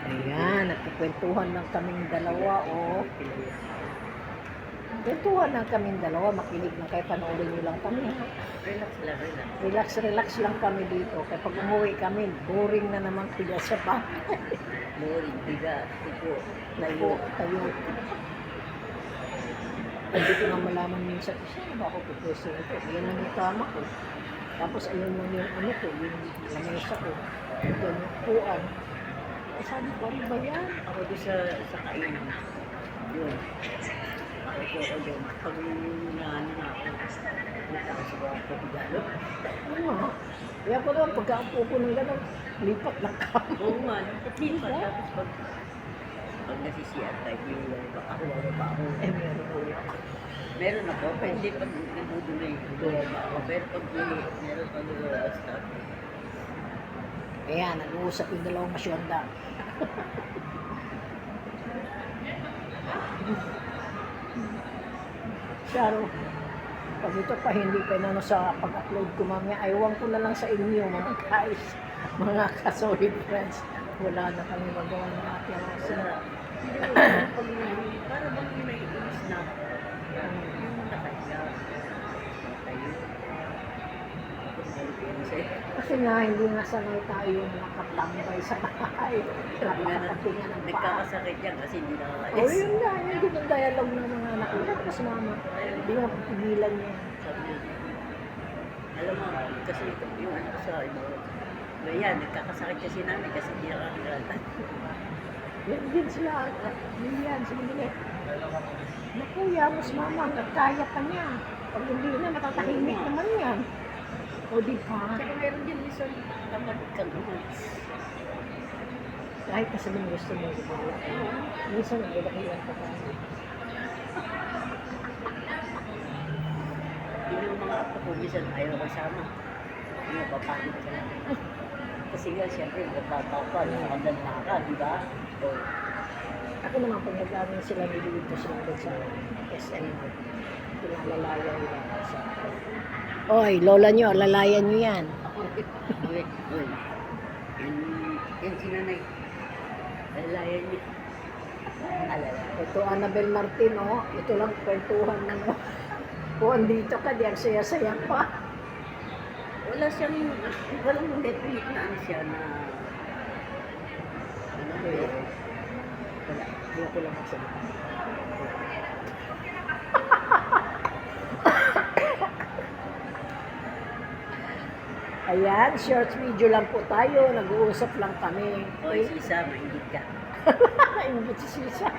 Ayan, nagkukwentuhan lang kaming dalawa, oh. Kwentuhan lang kaming dalawa, makinig lang kayo, panoorin nyo lang kami, ha? Relax lang, relax. Relax, relax lang kami dito. Kaya pag umuwi kami, boring na naman kaya sa bahay. Boring, bigat, tupo, Tayo, tayo. Hindi ko nga malaman minsan, saan ba ako pupwesto ito? Yan ang itama ko. Tapos ayun lang yung ano ko, yung lamesa ko. Ito yung kuan. Sabi ko, ano ba yan? Ako doon sa kainan. Yun. Ito ako doon. Pag naano na ako, punta ako sa mga kapigalo. Ano nga? Kaya ko naman, pagkaupo ko ng gano'n, lipat lang kami. Oo nga, nakatilipat. Tapos pag nasisiyan tayo, yung baka ako, wala pa ako. Meron ko yun. Meron ako, pero hindi pag nabudulay. Wala ako. Pero pag meron pag basta. Ayan, nag-uusap yung dalawang masyonda. Sharo, pag ito pa hindi pa na sa pag-upload ko mamaya, aywan ko na lang sa inyo mga guys, mga ka-solid friends. Wala na kami magawa ng ating Wala. Pag para bang may inis na. Yung nakahiga. Tayo. Kasi nga, hindi nga sanay tayo nakatambay sa bahay. Nakakatinga ng paa. Nagkakasakit yan kasi hindi O nakakaalis. yun nga, yun din ang dialogue ng mga anak ko. Tapos mama, hindi nga pigilan niya. Sabi niya, alam mo, kasi yung ano ko sa iba, yan, nagkakasakit kasi namin kasi hindi nakakagatan. Yan din sila, yan, sila nila. Naku, yamos mama, nagkaya pa niya. Pag hindi na, matatahimik naman yan. O di ba? Kaya meron din minsan tamad kang umalis. Kahit kasi mo gusto mo gumala. Minsan, nagdadakilan pa tayo. Yung mga apo ko, minsan ayaw kasama. Hindi papagod ka lang. Kasi nga, siyempre, magbata pa, nakakadala ka, di ba? O, Ako naman, pag nag-amin sila nililito sila doon sa SM, pinalalayan nila sa Oy, lola nyo, lalayan nyo yan. wait, wait. Yan si nanay. Lalayan niya. Alala. Ito, Annabel Martin, oh. Ito lang, kwentuhan na, no. Kung andito ka, di ang saya-saya pa. Wala siyang, walang definite na ano siya na, ano, pero, Wala, ayoko lang magsalita. Ayan, short video lang po tayo. Nag-uusap lang kami. o, sisa, maingit ka. Ay, mabot si Sisa.